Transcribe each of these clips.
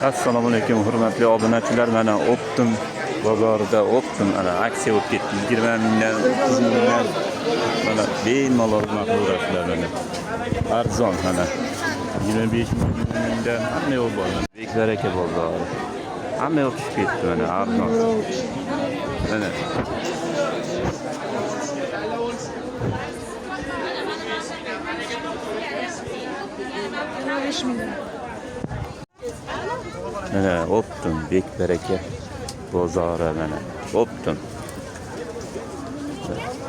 Assalomu alaykum hurmatli obunachilar. Mana Optim bozorida ana aksiya o'tib ketdi. 20 mingdan 30 mingdan mana bemalol mahsulotlar mana. Arzon mana 25 mingdan hamma yo'q bor. Bek baraka bozori. Hamma yo'q tushib ketdi mana arzon. Mana mana Optim bek baraka bozori mana Optim.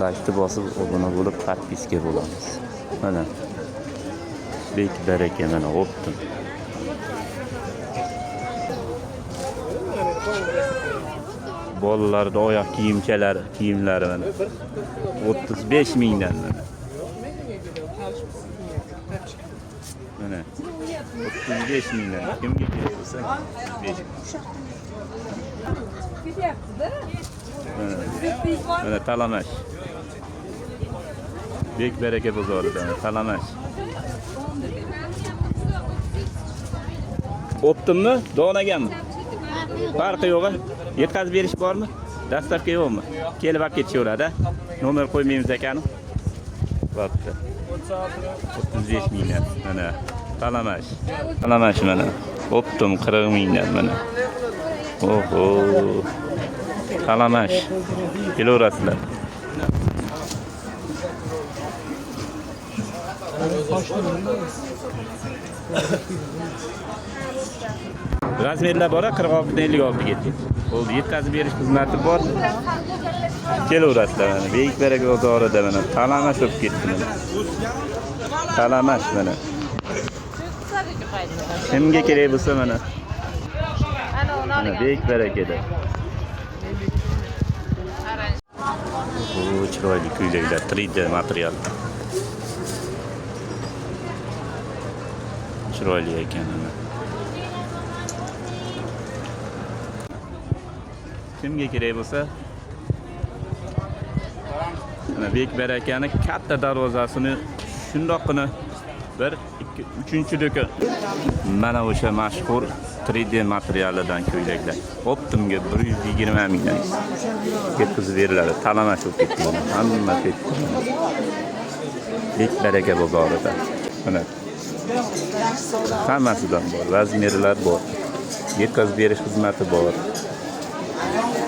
Like'ni bosib obuna bo'lib podpiska bo'lamiz. Mana bek baraka mana Optim. Bolalarda oyoq kiyimlari mana 35 mingdan mana. Mana 35 mingdan kimga kerak bo'lsa 35. Mana Talamash. Bek baraka bozorida Talamash. Optimmi? Donaganmi? Farqi yo'q-a? Yetkazib berish bormi? Dastavka yo'qmi? Kelib olib ketishaveradi. Nomer qo'ymaymiz ekan. Bo'pti. 35 mingdan mana Talamash. Talamash mana. Optim 40 mingdan mana. Oho. Talamash. Kelaverasizlar. Razmerlar bor, 46 dan 56 ga ketdi. Bo'ldi, yetkazib berish xizmati bor. Kelaverasizlar mana. Bek baraka bozorida mana Talamash olib ketdi mana. Talamash mana. Kimga kerak bo'lsa mana. Mana bek barakada. Bu chiroyli ko'ylaklar 3D material. Chiroyli ekan mana. Kimga kerak bo'lsa mana bek barakani katta darvozasini shundoqqina 1, 2, 3-do'kon. Mana o'sha mashhur 3D materialidan ko'ylaklar. Optimga 120 mingdan ketkizib beriladi. Talamash olib ketdi. Hamma ketdi. Bek baraka bozorida. Mana hammasidan bor, razmerlar bor. Yetkazib berish xizmati bor.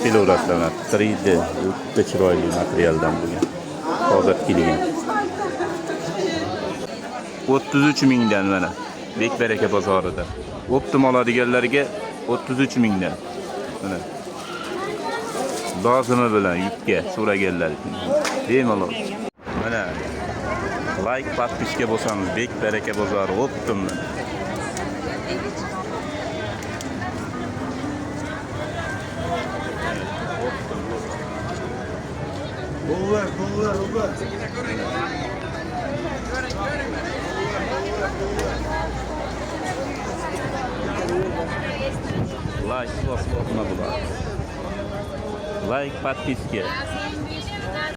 Kelaverasizlar 3D o'ta chiroyli materialdan bo'lgan. Hozir kelgan. 33 mingdan mana bek baraka bozorida. Optim oladiganlarga 33 mingdan. Mana lozimi bilan yukka so'raganlar uchun bemalol. Mana like podpiska bo'lsangiz bek baraka bozori Optim. Bunlar. Like bosma bular. Like podpiska.